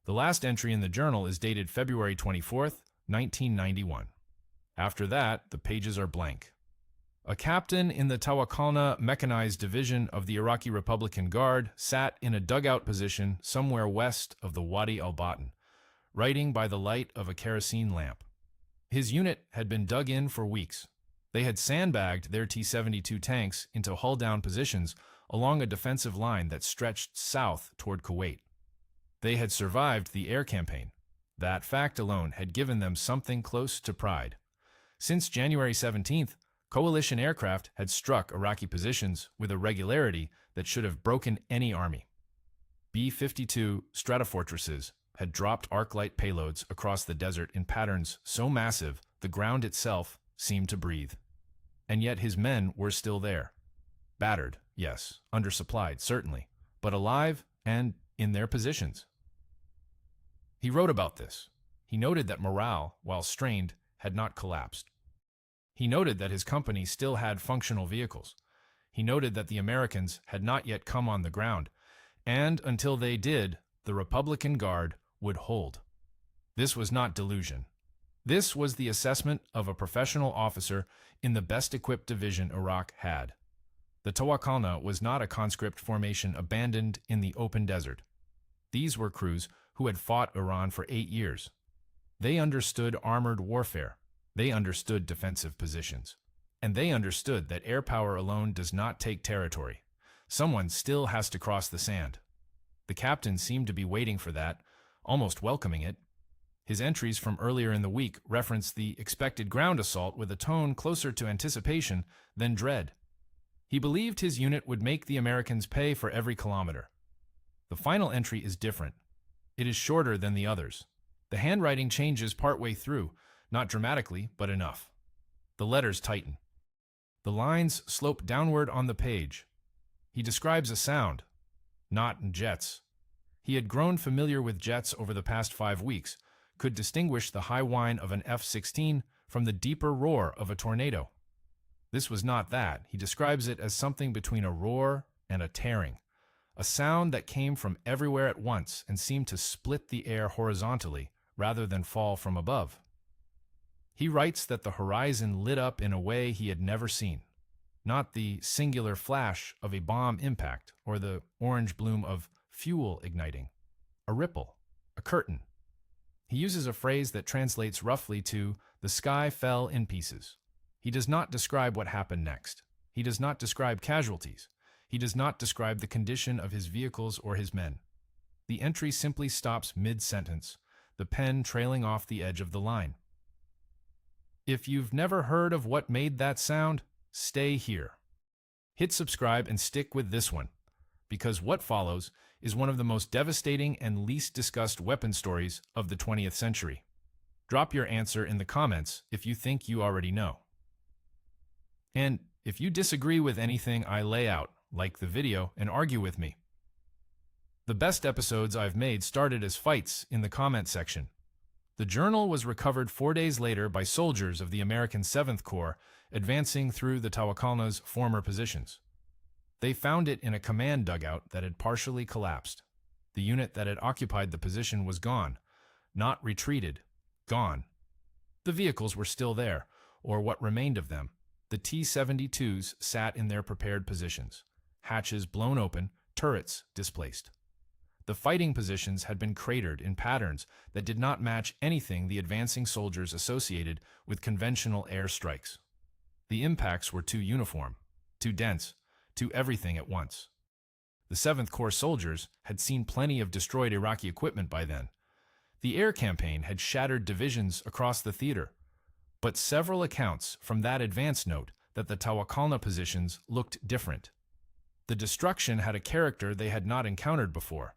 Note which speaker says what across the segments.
Speaker 1: The last entry in the journal is dated February 24th, 1991. After that, the pages are blank. A captain in the Tawakalna Mechanized Division of the Iraqi Republican Guard sat in a dugout position somewhere west of the Wadi al-Batin, writing by the light of a kerosene lamp. His unit had been dug in for weeks. They had sandbagged their T-72 tanks into hull-down positions along a defensive line that stretched south toward Kuwait. They had survived the air campaign. That fact alone had given them something close to pride. Since January 17th, coalition aircraft had struck Iraqi positions with a regularity that should have broken any army. B-52 Stratofortresses had dropped arc-light payloads across the desert in patterns so massive the ground itself seemed to breathe. And yet his men were still there. Battered, yes, undersupplied, certainly, but alive and in their positions. He wrote about this. He noted that morale, while strained, had not collapsed. He noted that his company still had functional vehicles. He noted that the Americans had not yet come on the ground, and until they did, the Republican Guard would hold. This was not delusion. This was the assessment of a professional officer in the best-equipped division Iraq had. The Tawakalna was not a conscript formation abandoned in the open desert. These were crews who had fought Iran for 8 years. They understood armored warfare. They understood defensive positions. And they understood that air power alone does not take territory. Someone still has to cross the sand. The captain seemed to be waiting for that, almost welcoming it. His entries from earlier in the week referenced the expected ground assault with a tone closer to anticipation than dread. He believed his unit would make the Americans pay for every kilometer. The final entry is different. It is shorter than the others. The handwriting changes partway through, not dramatically, but enough. The letters tighten. The lines slope downward on the page. He describes a sound, not in jets. He had grown familiar with jets over the past 5 weeks, could distinguish the high whine of an F-16 from the deeper roar of a tornado. This was not that. He describes it as something between a roar and a tearing, a sound that came from everywhere at once and seemed to split the air horizontally rather than fall from above. He writes that the horizon lit up in a way he had never seen, not the singular flash of a bomb impact or the orange bloom of fuel igniting, a ripple, a curtain. He uses a phrase that translates roughly to, "The sky fell in pieces." He does not describe what happened next. He does not describe casualties. He does not describe the condition of his vehicles or his men. The entry simply stops mid-sentence, the pen trailing off the edge of the line. If you've never heard of what made that sound, stay here. Hit subscribe and stick with this one, because what follows is one of the most devastating and least discussed weapon stories of the 20th century. Drop your answer in the comments if you think you already know. And if you disagree with anything I lay out, like the video and argue with me. The best episodes I've made started as fights in the comment section. The journal was recovered 4 days later by soldiers of the American 7th Corps advancing through the Tawakalna's former positions. They found it in a command dugout that had partially collapsed. The unit that had occupied the position was gone, not retreated, gone. The vehicles were still there, or what remained of them. The T-72s sat in their prepared positions, hatches blown open, turrets displaced. The fighting positions had been cratered in patterns that did not match anything the advancing soldiers associated with conventional air strikes. The impacts were too uniform, too dense, too everything at once. The 7th Corps soldiers had seen plenty of destroyed Iraqi equipment by then. The air campaign had shattered divisions across the theater, but several accounts from that advance note that the Tawakalna positions looked different. The destruction had a character they had not encountered before.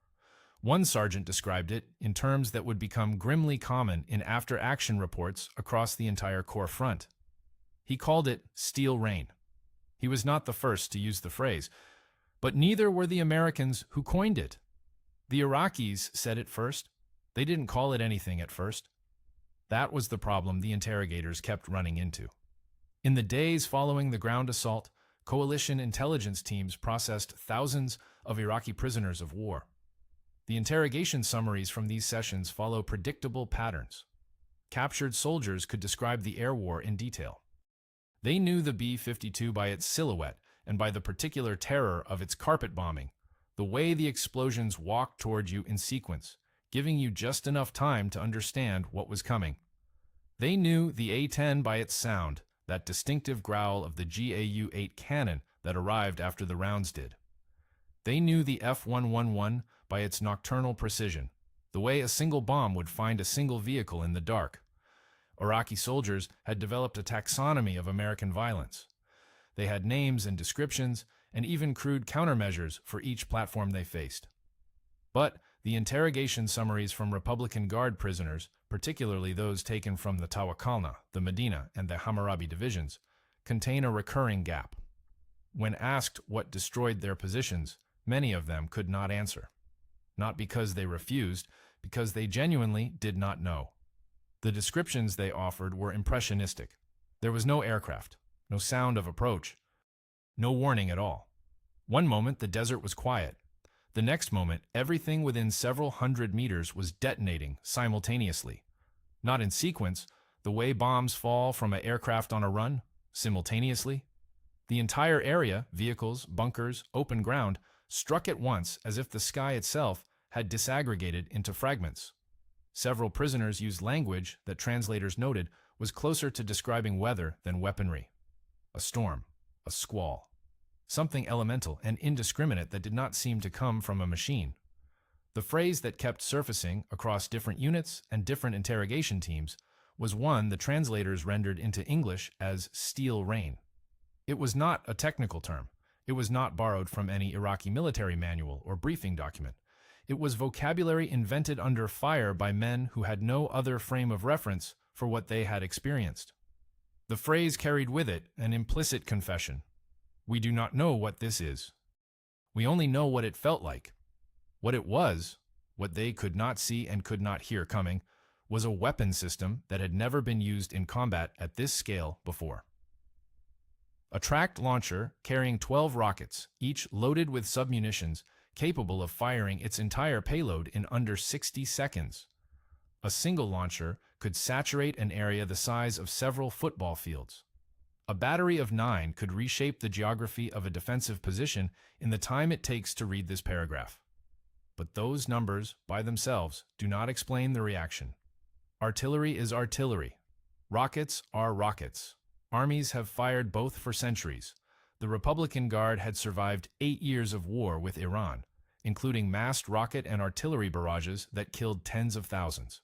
Speaker 1: One sergeant described it in terms that would become grimly common in after-action reports across the entire Corps front. He called it steel rain. He was not the first to use the phrase, but neither were the Americans who coined it. The Iraqis said it first. They didn't call it anything at first. That was the problem the interrogators kept running into. In the days following the ground assault, coalition intelligence teams processed thousands of Iraqi prisoners of war. The interrogation summaries from these sessions follow predictable patterns. Captured soldiers could describe the air war in detail. They knew the B-52 by its silhouette and by the particular terror of its carpet bombing, the way the explosions walked toward you in sequence, giving you just enough time to understand what was coming. They knew the A-10 by its sound, that distinctive growl of the GAU-8 cannon that arrived after the rounds did. They knew the F-111 by its nocturnal precision, the way a single bomb would find a single vehicle in the dark. Iraqi soldiers had developed a taxonomy of American violence. They had names and descriptions, and even crude countermeasures for each platform they faced. But the interrogation summaries from Republican Guard prisoners, particularly those taken from the Tawakalna, the Medina, and the Hammurabi divisions, contain a recurring gap. When asked what destroyed their positions, many of them could not answer. Not because they refused, because they genuinely did not know. The descriptions they offered were impressionistic. There was no aircraft, no sound of approach, no warning at all. One moment the desert was quiet. The next moment, everything within several hundred meters was detonating simultaneously. Not in sequence, the way bombs fall from an aircraft on a run, simultaneously. The entire area, vehicles, bunkers, open ground, struck at once as if the sky itself had disaggregated into fragments. Several prisoners used language that translators noted was closer to describing weather than weaponry. A storm, a squall. Something elemental and indiscriminate that did not seem to come from a machine. The phrase that kept surfacing across different units and different interrogation teams was one the translators rendered into English as steel rain. It was not a technical term. It was not borrowed from any Iraqi military manual or briefing document. It was vocabulary invented under fire by men who had no other frame of reference for what they had experienced. The phrase carried with it an implicit confession. We do not know what this is. We only know what it felt like. What it was, what they could not see and could not hear coming, was a weapon system that had never been used in combat at this scale before. A tracked launcher carrying 12 rockets, each loaded with submunitions, capable of firing its entire payload in under 60 seconds. A single launcher could saturate an area the size of several football fields. A battery of 9 could reshape the geography of a defensive position in the time it takes to read this paragraph. But those numbers, by themselves, do not explain the reaction. Artillery is artillery. Rockets are rockets. Armies have fired both for centuries. The Republican Guard had survived 8 years of war with Iran, including massed rocket and artillery barrages that killed tens of thousands.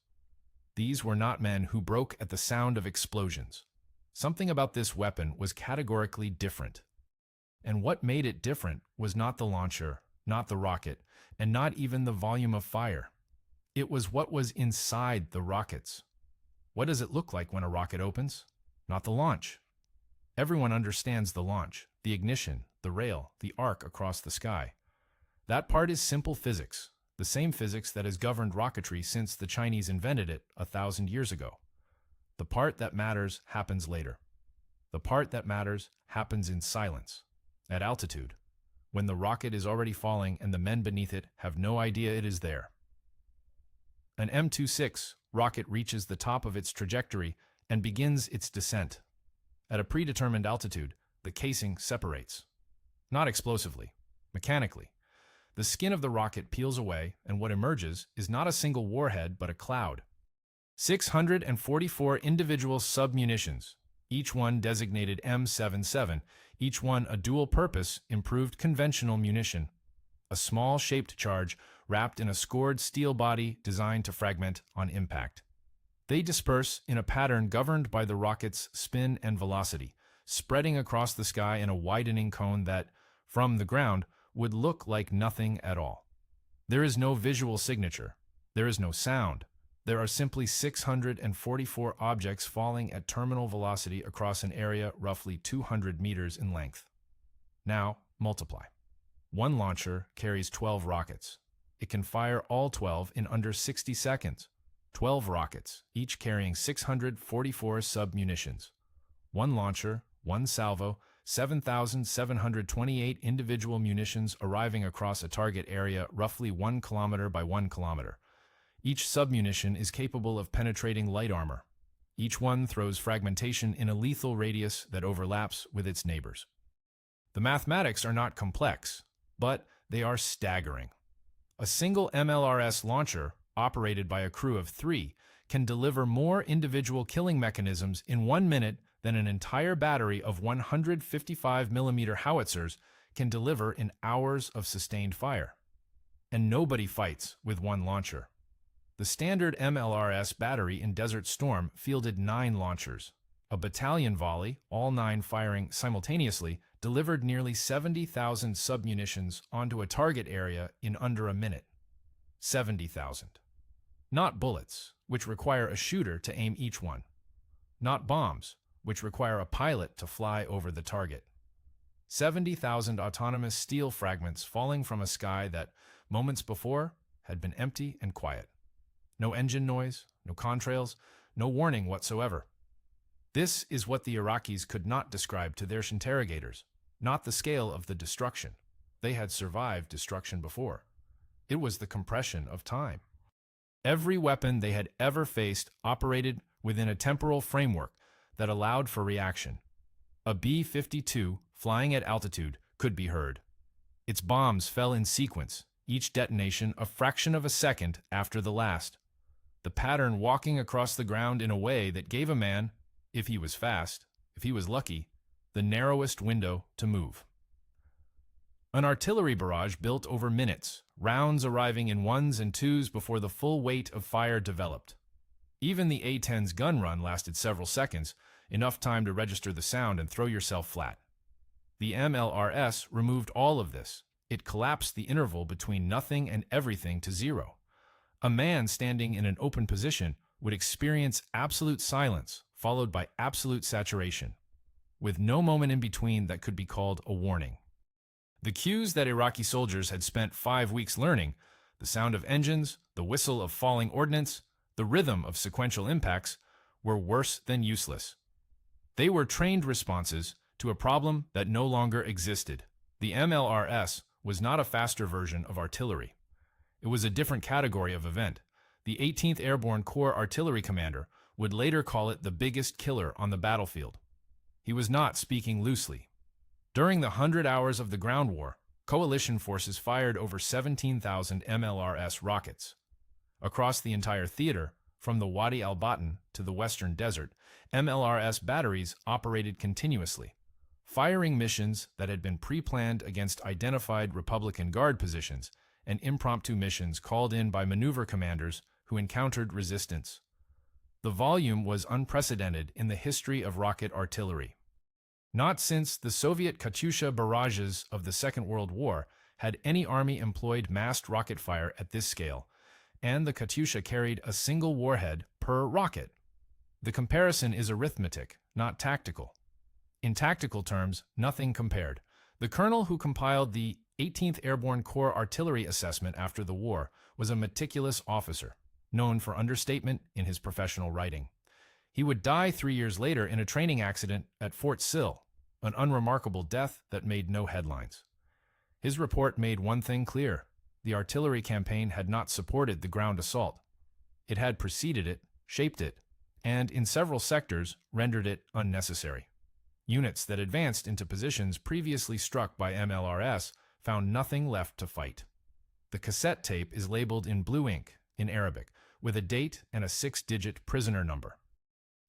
Speaker 1: These were not men who broke at the sound of explosions. Something about this weapon was categorically different. And what made it different was not the launcher, not the rocket, and not even the volume of fire. It was what was inside the rockets. What does it look like when a rocket opens? Not the launch. Everyone understands the launch, the ignition, the rail, the arc across the sky. That part is simple physics, the same physics that has governed rocketry since the Chinese invented it 1,000 years ago. The part that matters happens later. The part that matters happens in silence, at altitude, when the rocket is already falling and the men beneath it have no idea it is there. An M270 rocket reaches the top of its trajectory and begins its descent. At a predetermined altitude, the casing separates. Not explosively, mechanically. The skin of the rocket peels away, and what emerges is not a single warhead but a cloud. 644 individual submunitions, each one designated M270, each one a dual-purpose, improved conventional munition. A small shaped charge wrapped in a scored steel body designed to fragment on impact. They disperse in a pattern governed by the rocket's spin and velocity, spreading across the sky in a widening cone that, from the ground, would look like nothing at all. There is no visual signature. There is no sound. There are simply 644 objects falling at terminal velocity across an area roughly 200 meters in length. Now, multiply. One launcher carries 12 rockets. It can fire all 12 in under 60 seconds. 12 rockets, each carrying 644 submunitions. One launcher, one salvo, 7,728 individual munitions arriving across a target area roughly 1 kilometer by 1 kilometer. Each submunition is capable of penetrating light armor. Each one throws fragmentation in a lethal radius that overlaps with its neighbors. The mathematics are not complex, but they are staggering. A single MLRS launcher, operated by a crew of 3, can deliver more individual killing mechanisms in 1 minute than an entire battery of 155mm howitzers can deliver in hours of sustained fire. And nobody fights with one launcher. The standard MLRS battery in Desert Storm fielded 9 launchers. A battalion volley, all 9 firing simultaneously, delivered nearly 70,000 submunitions onto a target area in under a minute. 70,000. Not bullets, which require a shooter to aim each one. Not bombs, which require a pilot to fly over the target. 70,000 autonomous steel fragments falling from a sky that, moments before, had been empty and quiet. No engine noise, no contrails, no warning whatsoever. This is what the Iraqis could not describe to their interrogators, not the scale of the destruction. They had survived destruction before. It was the compression of time. Every weapon they had ever faced operated within a temporal framework that allowed for reaction. A B-52 flying at altitude could be heard. Its bombs fell in sequence, each detonation a fraction of a second after the last. The pattern walking across the ground in a way that gave a man, if he was fast, if he was lucky, the narrowest window to move. An artillery barrage built over minutes, rounds arriving in 1s and 2s before the full weight of fire developed. Even the A-10's gun run lasted several seconds, enough time to register the sound and throw yourself flat. The MLRS removed all of this. It collapsed the interval between nothing and everything to 0. A man standing in an open position would experience absolute silence, followed by absolute saturation, with no moment in between that could be called a warning. The cues that Iraqi soldiers had spent 5 weeks learning, the sound of engines, the whistle of falling ordnance, the rhythm of sequential impacts, were worse than useless. They were trained responses to a problem that no longer existed. The MLRS was not a faster version of artillery. It was a different category of event. The 18th Airborne Corps artillery commander would later call it the biggest killer on the battlefield. He was not speaking loosely. During the 100 hours of the ground war, coalition forces fired over 17,000 MLRS rockets. Across the entire theater, from the Wadi al-Batin to the Western Desert, MLRS batteries operated continuously, firing missions that had been pre-planned against identified Republican Guard positions and impromptu missions called in by maneuver commanders who encountered resistance. The volume was unprecedented in the history of rocket artillery. Not since the Soviet Katyusha barrages of the Second World War had any army employed massed rocket fire at this scale, and the Katyusha carried a single warhead per rocket. The comparison is arithmetic, not tactical. In tactical terms, nothing compared. The colonel who compiled the 18th Airborne Corps Artillery Assessment after the war was a meticulous officer, known for understatement in his professional writing. He would die 3 years later in a training accident at Fort Sill, an unremarkable death that made no headlines. His report made one thing clear: the artillery campaign had not supported the ground assault. It had preceded it, shaped it, and in several sectors rendered it unnecessary. Units that advanced into positions previously struck by MLRS found nothing left to fight. The cassette tape is labeled in blue ink, in Arabic, with a date and a 6-digit prisoner number.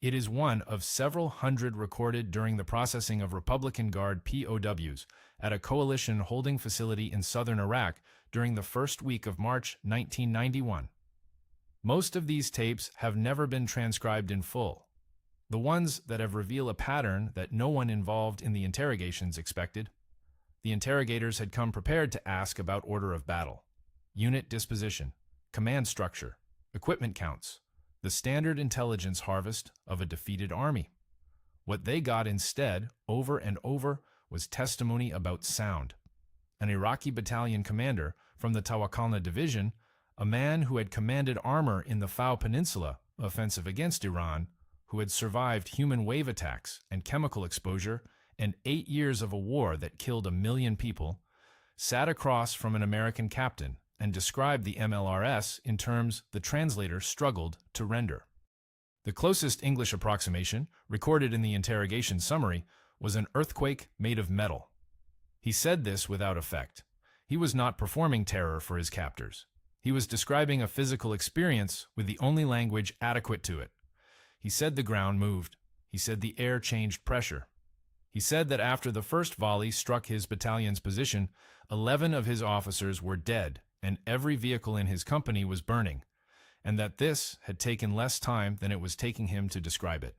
Speaker 1: It is one of several hundred recorded during the processing of Republican Guard POWs at a coalition holding facility in southern Iraq during the first week of March 1991. Most of these tapes have never been transcribed in full. The ones that have revealed a pattern that no one involved in the interrogations expected. The interrogators had come prepared to ask about order of battle, unit disposition, command structure, equipment counts, the standard intelligence harvest of a defeated army. What they got instead, over and over, was testimony about sound. An Iraqi battalion commander from the Tawakalna Division, a man who had commanded armor in the Fao Peninsula, offensive against Iran, who had survived human wave attacks and chemical exposure, and 8 years of a war that killed 1 million people, sat across from an American captain and described the MLRS in terms the translator struggled to render. The closest English approximation, recorded in the interrogation summary, was an earthquake made of metal. He said this without effect. He was not performing terror for his captors. He was describing a physical experience with the only language adequate to it. He said the ground moved. He said the air changed pressure. He said that after the first volley struck his battalion's position, 11 of his officers were dead and every vehicle in his company was burning, and that this had taken less time than it was taking him to describe it.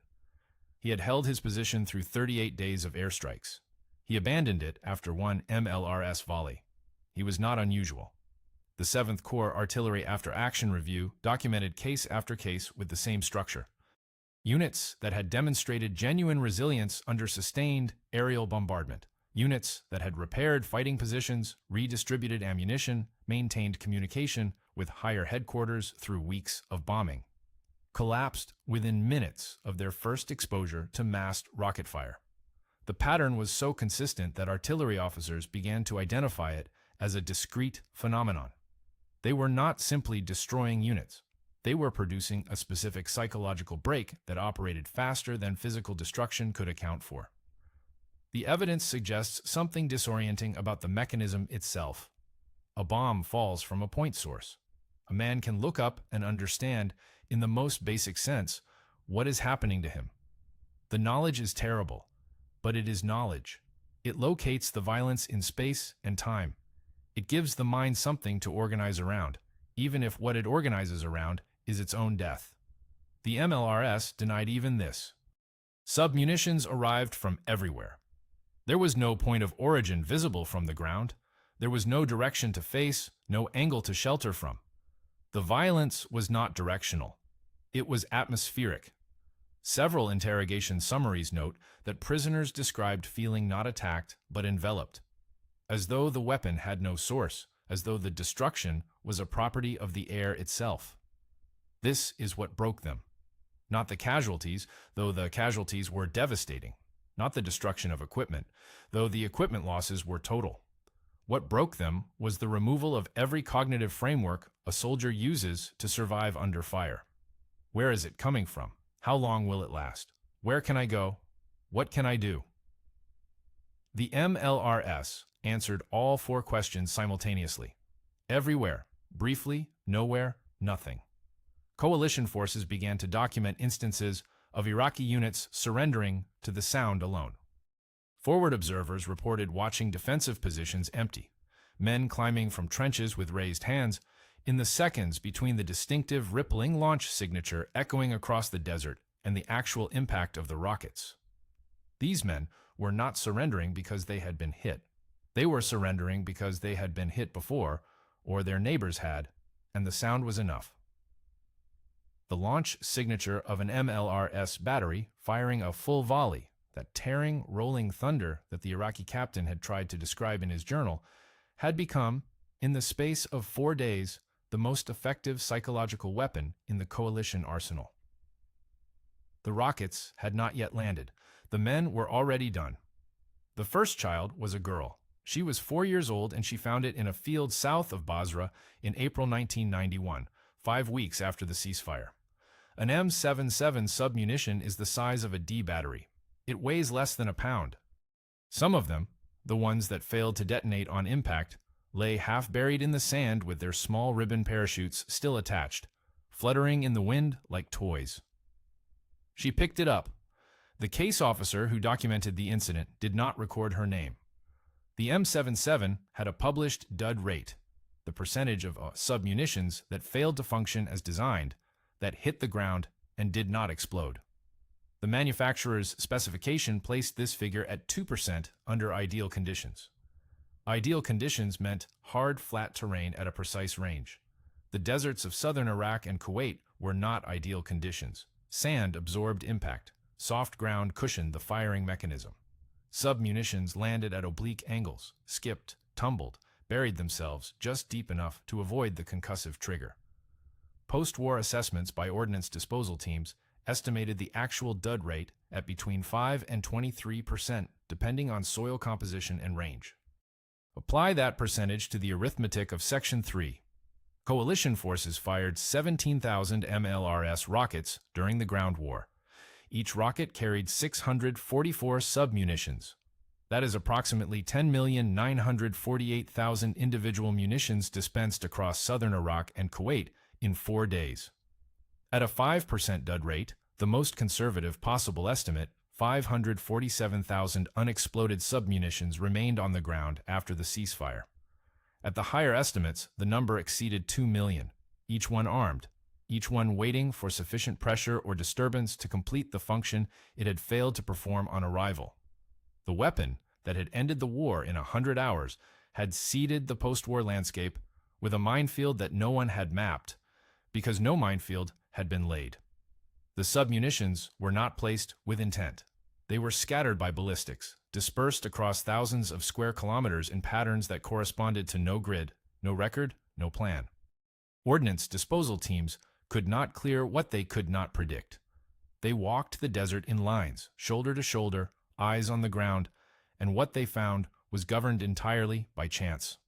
Speaker 1: He had held his position through 38 days of airstrikes. He abandoned it after one MLRS volley. He was not unusual. The 7th Corps Artillery After Action Review documented case after case with the same structure. Units that had demonstrated genuine resilience under sustained aerial bombardment. Units that had repaired fighting positions, redistributed ammunition, maintained communication with higher headquarters through weeks of bombing. Collapsed within minutes of their first exposure to massed rocket fire. The pattern was so consistent that artillery officers began to identify it as a discrete phenomenon. They were not simply destroying units. They were producing a specific psychological break that operated faster than physical destruction could account for. The evidence suggests something disorienting about the mechanism itself. A bomb falls from a point source. A man can look up and understand, in the most basic sense, what is happening to him. The knowledge is terrible, but it is knowledge. It locates the violence in space and time. It gives the mind something to organize around, even if what it organizes around is its own death. The MLRS denied even this. Submunitions arrived from everywhere. There was no point of origin visible from the ground. There was no direction to face, no angle to shelter from. The violence was not directional. It was atmospheric. Several interrogation summaries note that prisoners described feeling not attacked but enveloped, as though the weapon had no source, as though the destruction was a property of the air itself. This is what broke them. Not the casualties, though the casualties were devastating. Not the destruction of equipment, though the equipment losses were total. What broke them was the removal of every cognitive framework a soldier uses to survive under fire. Where is it coming from? How long will it last? Where can I go? What can I do? The MLRS answered all 4 questions simultaneously. Everywhere, briefly, nowhere, nothing. Coalition forces began to document instances of Iraqi units surrendering to the sound alone. Forward observers reported watching defensive positions empty, men climbing from trenches with raised hands, in the seconds between the distinctive rippling launch signature echoing across the desert and the actual impact of the rockets. These men were not surrendering because they had been hit. They were surrendering because they had been hit before, or their neighbors had, and the sound was enough. The launch signature of an MLRS battery firing a full volley, that tearing, rolling thunder that the Iraqi captain had tried to describe in his journal, had become, in the space of 4 days, the most effective psychological weapon in the coalition arsenal. The rockets had not yet landed. The men were already done. The first child was a girl. She was 4 years old and she found it in a field south of Basra in April 1991, 5 weeks after the ceasefire. An M270 submunition is the size of a D battery. It weighs less than a pound. Some of them, the ones that failed to detonate on impact, lay half buried in the sand with their small ribbon parachutes still attached, fluttering in the wind like toys. She picked it up. The case officer who documented the incident did not record her name. The M270 had a published dud rate, the percentage of submunitions that failed to function as designed, that hit the ground and did not explode. The manufacturer's specification placed this figure at 2% under ideal conditions. Ideal conditions meant hard, flat terrain at a precise range. The deserts of southern Iraq and Kuwait were not ideal conditions. Sand absorbed impact. Soft ground cushioned the firing mechanism. Submunitions landed at oblique angles, skipped, tumbled, buried themselves just deep enough to avoid the concussive trigger. Post-war assessments by ordnance disposal teams estimated the actual dud rate at between 5 and 23%, depending on soil composition and range. Apply that percentage to the arithmetic of Section 3. Coalition forces fired 17,000 MLRS rockets during the ground war. Each rocket carried 644 submunitions. That is approximately 10,948,000 individual munitions dispensed across southern Iraq and Kuwait in 4 days. At a 5% dud rate, the most conservative possible estimate, 547,000 unexploded submunitions remained on the ground after the ceasefire. At the higher estimates, the number exceeded 2 million, each one armed, each one waiting for sufficient pressure or disturbance to complete the function it had failed to perform on arrival. The weapon that had ended the war in 100 hours had seeded the post-war landscape with a minefield that no one had mapped, because no minefield had been laid. The submunitions were not placed with intent. They were scattered by ballistics, dispersed across thousands of square kilometers in patterns that corresponded to no grid, no record, no plan. Ordnance disposal teams could not clear what they could not predict. They walked the desert in lines, shoulder to shoulder, eyes on the ground, and what they found was governed entirely by chance.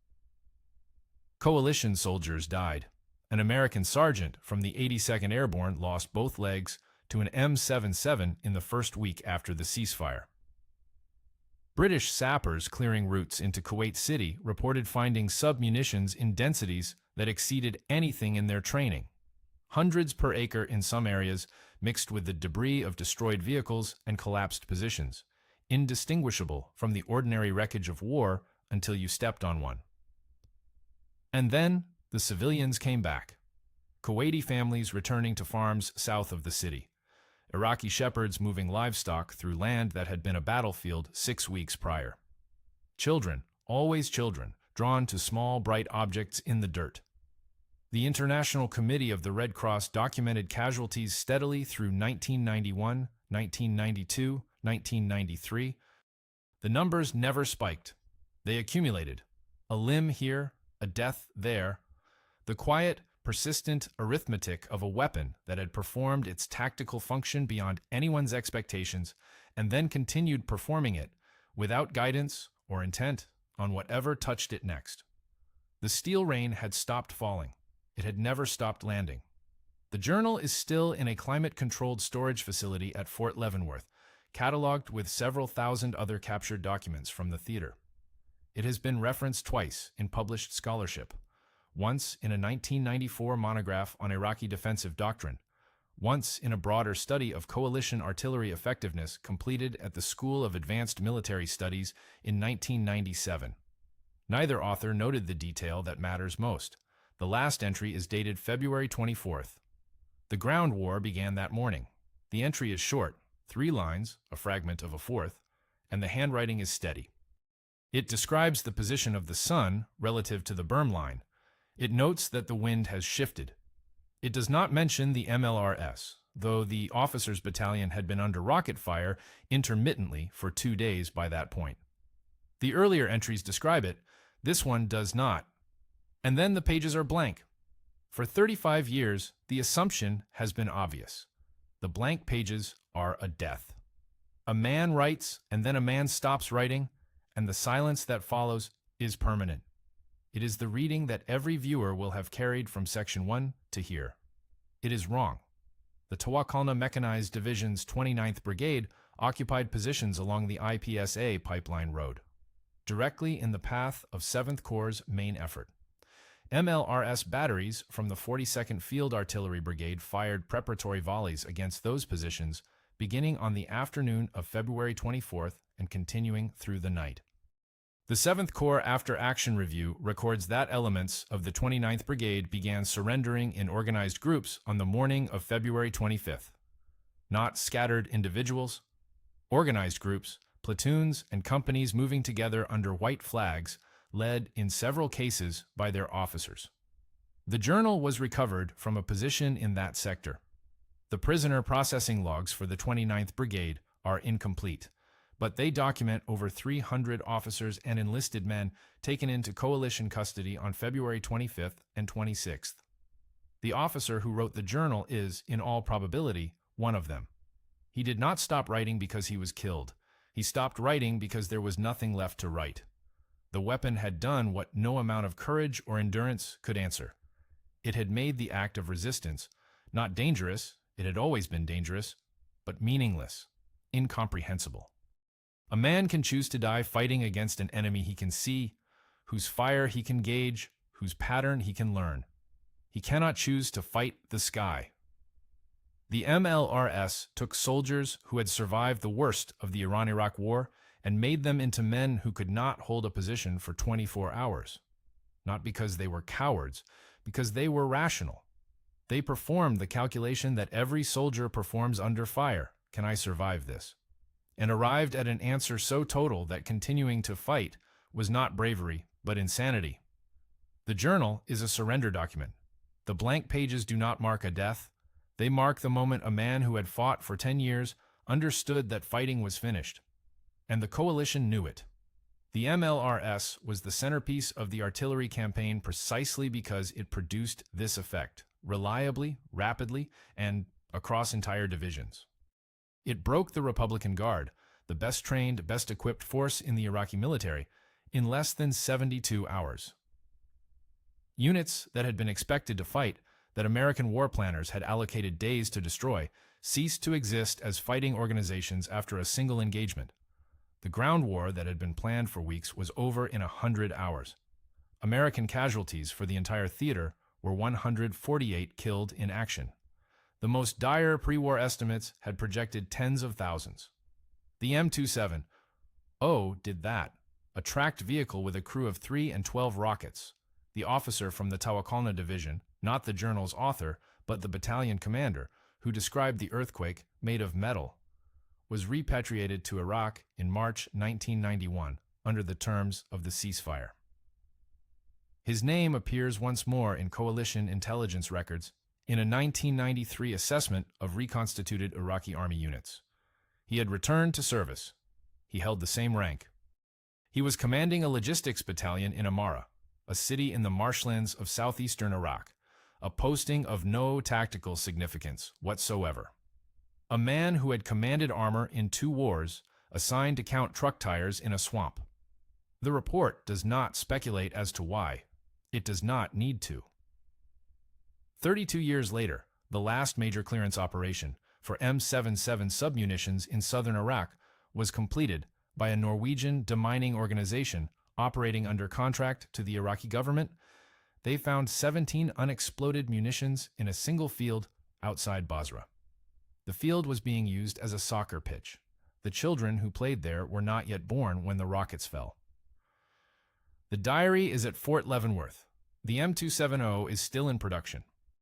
Speaker 1: Coalition soldiers died. An American sergeant from the 82nd Airborne lost both legs to an M270 in the first week after the ceasefire. British sappers clearing routes into Kuwait City reported finding submunitions in densities that exceeded anything in their training. Hundreds per acre in some areas, mixed with the debris of destroyed vehicles and collapsed positions, indistinguishable from the ordinary wreckage of war until you stepped on one. And then the civilians came back. Kuwaiti families returning to farms south of the city. Iraqi shepherds moving livestock through land that had been a battlefield 6 weeks prior. Children, always children, drawn to small, bright objects in the dirt. The International Committee of the Red Cross documented casualties steadily through 1991, 1992, 1993. The numbers never spiked. They accumulated. A limb here, a death there. The quiet, persistent arithmetic of a weapon that had performed its tactical function beyond anyone's expectations and then continued performing it without guidance or intent on whatever touched it next. The steel rain had stopped falling. It had never stopped landing. The journal is still in a climate-controlled storage facility at Fort Leavenworth, cataloged with several thousand other captured documents from the theater. It has been referenced twice in published scholarship. Once in a 1994 monograph on Iraqi defensive doctrine, once in a broader study of coalition artillery effectiveness completed at the School of Advanced Military Studies in 1997. Neither author noted the detail that matters most. The last entry is dated February 24th. The ground war began that morning. The entry is short, 3 lines, a fragment of a fourth, and the handwriting is steady. It describes the position of the sun relative to the berm line. It notes that the wind has shifted. It does not mention the MLRS, though the officers' battalion had been under rocket fire intermittently for 2 days by that point. The earlier entries describe it. This one does not. And then the pages are blank. For 35 years, the assumption has been obvious. The blank pages are a death. A man writes, and then a man stops writing, and the silence that follows is permanent. It is the reading that every viewer will have carried from Section 1 to here. It is wrong. The Tawakalna Mechanized Division's 29th Brigade occupied positions along the IPSA pipeline road, directly in the path of 7th Corps' main effort. MLRS batteries from the 42nd Field Artillery Brigade fired preparatory volleys against those positions beginning on the afternoon of February 24th and continuing through the night. The 7th Corps After-Action Review records that elements of the 29th Brigade began surrendering in organized groups on the morning of February 25th. Not scattered individuals, organized groups, platoons, and companies moving together under white flags, led in several cases by their officers. The journal was recovered from a position in that sector. The prisoner processing logs for the 29th Brigade are incomplete, but they document over 300 officers and enlisted men taken into coalition custody on February 25th and 26th. The officer who wrote the journal is, in all probability, one of them. He did not stop writing because he was killed. He stopped writing because there was nothing left to write. The weapon had done what no amount of courage or endurance could answer. It had made the act of resistance not dangerous, it had always been dangerous, but meaningless, incomprehensible. A man can choose to die fighting against an enemy he can see, whose fire he can gauge, whose pattern he can learn. He cannot choose to fight the sky. The MLRS took soldiers who had survived the worst of the Iran-Iraq War and made them into men who could not hold a position for 24 hours. Not because they were cowards, because they were rational. They performed the calculation that every soldier performs under fire, can I survive this? And arrived at an answer so total that continuing to fight was not bravery, but insanity. The journal is a surrender document. The blank pages do not mark a death. They mark the moment a man who had fought for 10 years understood that fighting was finished. And the coalition knew it. The MLRS was the centerpiece of the artillery campaign precisely because it produced this effect, reliably, rapidly, and across entire divisions. It broke the Republican Guard, the best trained, best equipped force in the Iraqi military, in less than 72 hours. Units that had been expected to fight, that American war planners had allocated days to destroy, ceased to exist as fighting organizations after a single engagement. The ground war that had been planned for weeks was over in 100 hours. American casualties for the entire theater were 148 killed in action. The most dire pre-war estimates had projected tens of thousands. The M270 did that, a tracked vehicle with a crew of 3 and 12 rockets. The officer from the Tawakalna Division, not the journal's author, but the battalion commander, who described the earthquake made of metal, was repatriated to Iraq in March 1991 under the terms of the ceasefire. His name appears once more in coalition intelligence records in a 1993 assessment of reconstituted Iraqi army units. He had returned to service. He held the same rank. He was commanding a logistics battalion in Amara, a city in the marshlands of southeastern Iraq, a posting of no tactical significance whatsoever. A man who had commanded armor in 2 wars, assigned to count truck tires in a swamp. The report does not speculate as to why. It does not need to. 32 years later, the last major clearance operation for M270 submunitions in southern Iraq was completed by a Norwegian demining organization operating under contract to the Iraqi government. They found 17 unexploded munitions in a single field outside Basra. The field was being used as a soccer pitch. The children who played there were not yet born when the rockets fell. The diary is at Fort Leavenworth. The M270 is still in production.